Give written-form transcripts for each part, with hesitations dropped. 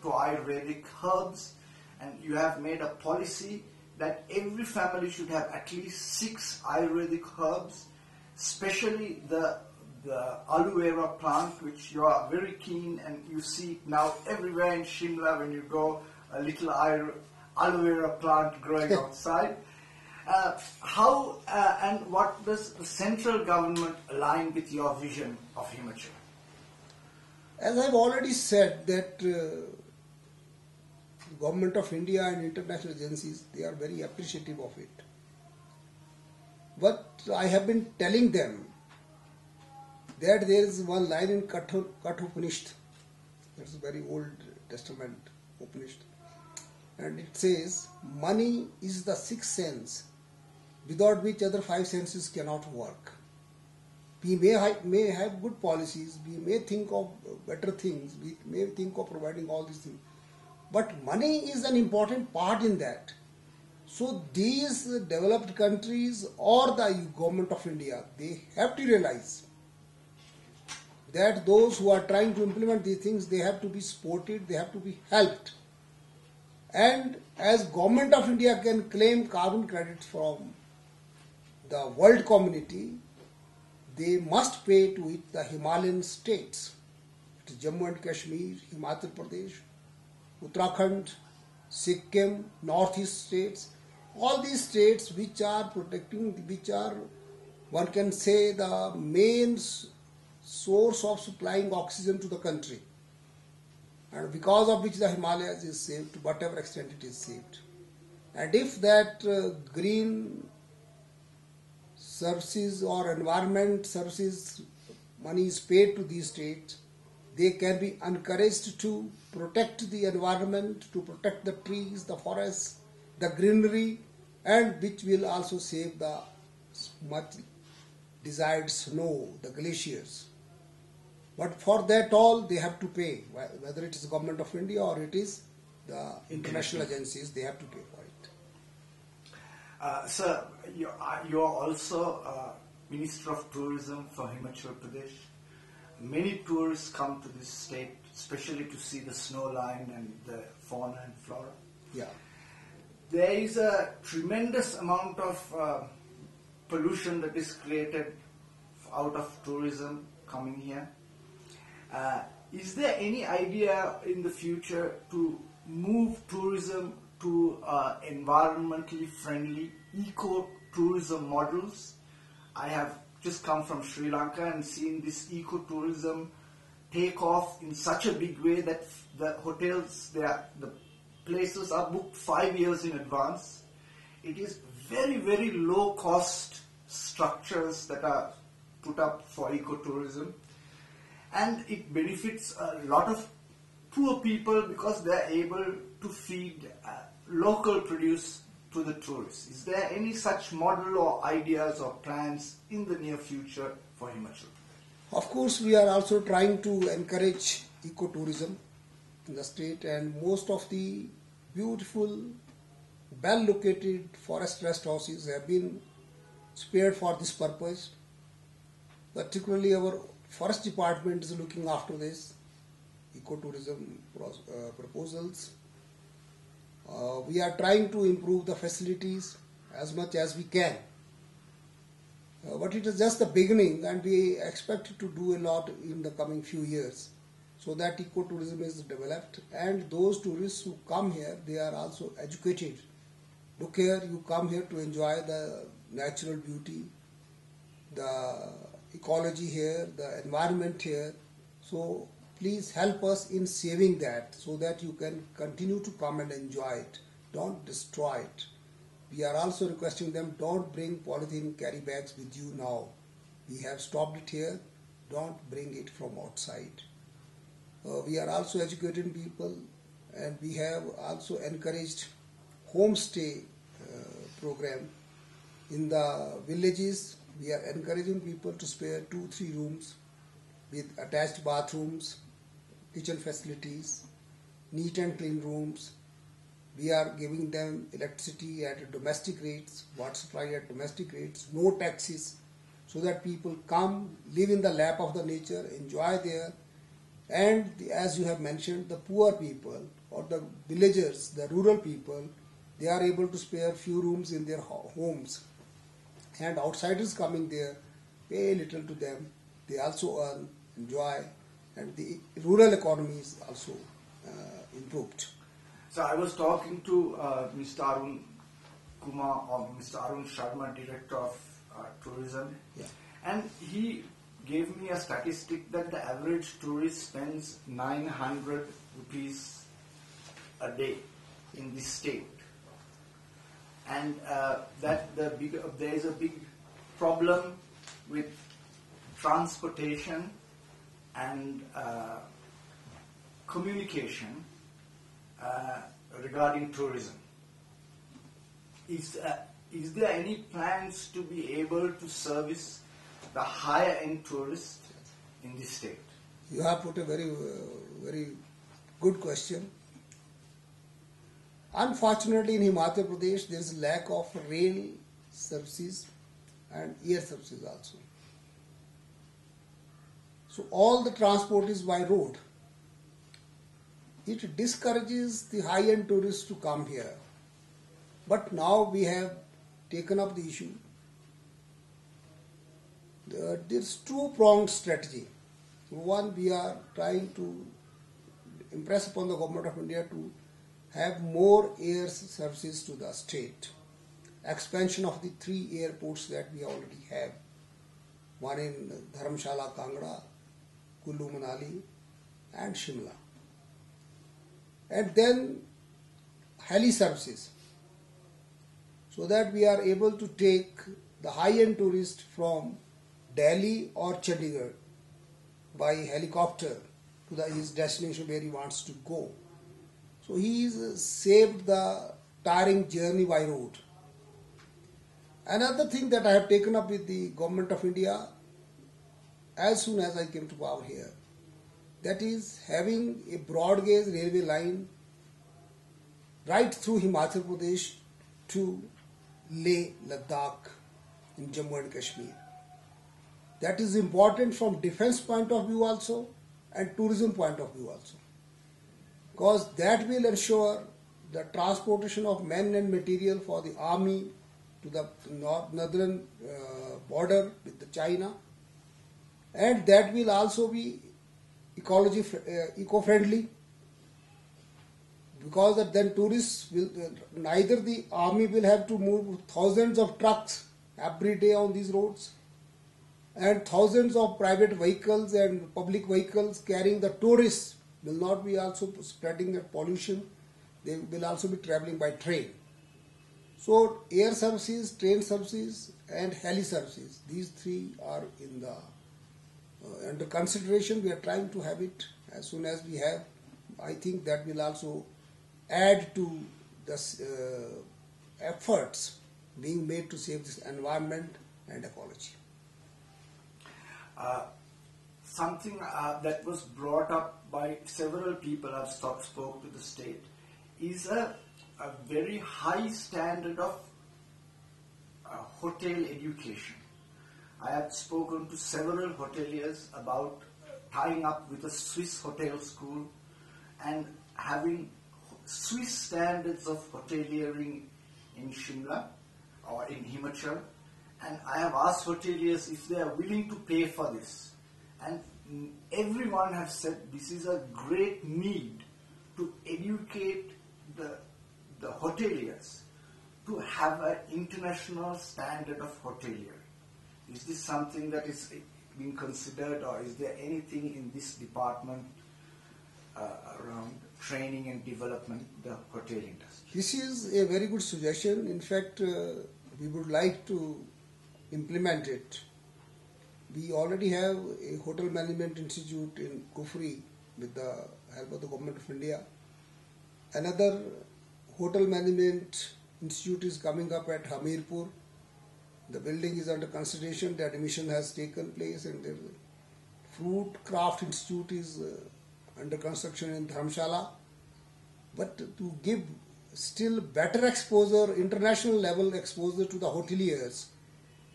to Ayurvedic herbs, and you have made a policy that every family should have at least 6 Ayurvedic herbs, especially the aloe vera plant, which you are very keen, and you see now everywhere in Shimla when you go, a little aloe vera plant growing outside. How and what does the central government align with your vision of Himachal? As I've already said that Government of India and international agencies, they are very appreciative of it. But I have been telling them that there is one line in Kathopanishad, that's a very old testament Upanishad, and it says, money is the sixth sense without which other 5 senses cannot work. We may have good policies, we may think of better things, we may think of providing all these things, but money is an important part in that. So these developed countries or the government of India, they have to realize that those who are trying to implement these things, they have to be supported, they have to be helped. And as government of India can claim carbon credits from the world community, they must pay to it the Himalayan states. It is Jammu and Kashmir, Himachal Pradesh, Uttarakhand, Sikkim, northeast states. All these states which are protecting, which are, one can say, the main source of supplying oxygen to the country, and because of which the Himalayas is saved to whatever extent it is saved. And if that green services or environment services money is paid to these states, they can be encouraged to protect the environment, to protect the trees, the forests, the greenery, and which will also save the much desired snow, the glaciers. But for that all they have to pay, whether it is the government of India or it is the international agencies, they have to pay for it. Sir, you are also Minister of Tourism for Himachal Pradesh. Many tourists come to this state, especially to see the snow line and the fauna and flora. Yeah. There is a tremendous amount of pollution that is created out of tourism coming here. Is there any idea in the future to move tourism to environmentally friendly eco-tourism models? I have just come from Sri Lanka and seen this eco-tourism take off in such a big way that the hotels, the places are booked 5 years in advance. It is very, very low cost structures that are put up for ecotourism, and it benefits a lot of poor people because they are able to feed local produce to the tourists. Is there any such model or ideas or plans in the near future for Himachal? Of course, we are also trying to encourage ecotourism in the state, and most of the beautiful, well-located forest rest houses have been spared for this purpose. Particularly our forest department is looking after this ecotourism proposals. We are trying to improve the facilities as much as we can. But it is just the beginning, and we expect to do a lot in the coming few years, so that ecotourism is developed, and those tourists who come here, they are also educated. Look here, you come here to enjoy the natural beauty, the ecology here, the environment here. So please help us in saving that, so that you can continue to come and enjoy it. Don't destroy it. We are also requesting them, don't bring polythene carry bags with you now. We have stopped it here. Don't bring it from outside. We are also educating people, and we have also encouraged homestay program. In the villages, we are encouraging people to spare 2-3 rooms with attached bathrooms, kitchen facilities, neat and clean rooms. We are giving them electricity at domestic rates, water supply at domestic rates, no taxes, so that people come, live in the lap of the nature, enjoy their And as you have mentioned, the poor people or the villagers, the rural people, they are able to spare few rooms in their homes, and outsiders coming there pay little to them. They also earn, enjoy, and the rural economy is also improved. So I was talking to Mr. Arun Kumar or Mr. Arun Sharma, Director of Tourism, Yeah. and he gave me a statistic that the average tourist spends 900 rupees a day in this state, and that there is a big problem with transportation and communication regarding tourism. Is there any plans to be able to service the higher end tourists in this state? You have put a very good question. Unfortunately, in Himachal Pradesh, there is lack of rail services and air services also. So all the transport is by road. It discourages the high-end tourists to come here. But now we have taken up the issue. There's two-pronged strategy. One, we are trying to impress upon the Government of India to have more air services to the state. Expansion of the 3 airports that we already have. One in Dharamshala, Kangra, Kullu Manali and Shimla. And then heli services, so that we are able to take the high-end tourist from Delhi or Chandigarh by helicopter to his destination where he wants to go. So he is saved the tiring journey by road. Another thing that I have taken up with the Government of India as soon as I came to power here, that is having a broad gauge railway line right through Himachal Pradesh to Leh, Ladakh in Jammu and Kashmir. That is important from defense point of view also and tourism point of view also, because that will ensure the transportation of men and material for the army to the northern border with the China, and that will also be eco-friendly, because then tourists will neither the army will have to move thousands of trucks every day on these roads, and thousands of private vehicles and public vehicles carrying the tourists will not be also spreading that pollution. They will also be traveling by train. So air services, train services and heli services, these 3 are in the under consideration. We are trying to have it as soon as we have. I think that will also add to the efforts being made to save this environment and ecology. Something that was brought up by several people I've spoke to the state is a very high standard of hotel education. I have spoken to several hoteliers about tying up with a Swiss hotel school and having Swiss standards of hoteliering in Shimla or in Himachal, and I have asked hoteliers if they are willing to pay for this, and everyone has said this is a great need to educate the hoteliers to have an international standard of hotelier. Is this something that is being considered, or is there anything in this department around training and development the hotel industry? This is a very good suggestion. In fact, we would like to implement it. We already have a hotel management institute in Kufri with the help of the Government of India. Another hotel management institute is coming up at Hamirpur. The building is under consideration. The admission has taken place, and the Fruit Craft Institute is under construction in Dharamshala. But to give still better exposure, international level exposure to the hoteliers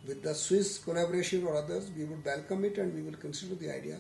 with the Swiss collaboration or others, we would welcome it and we will consider the idea.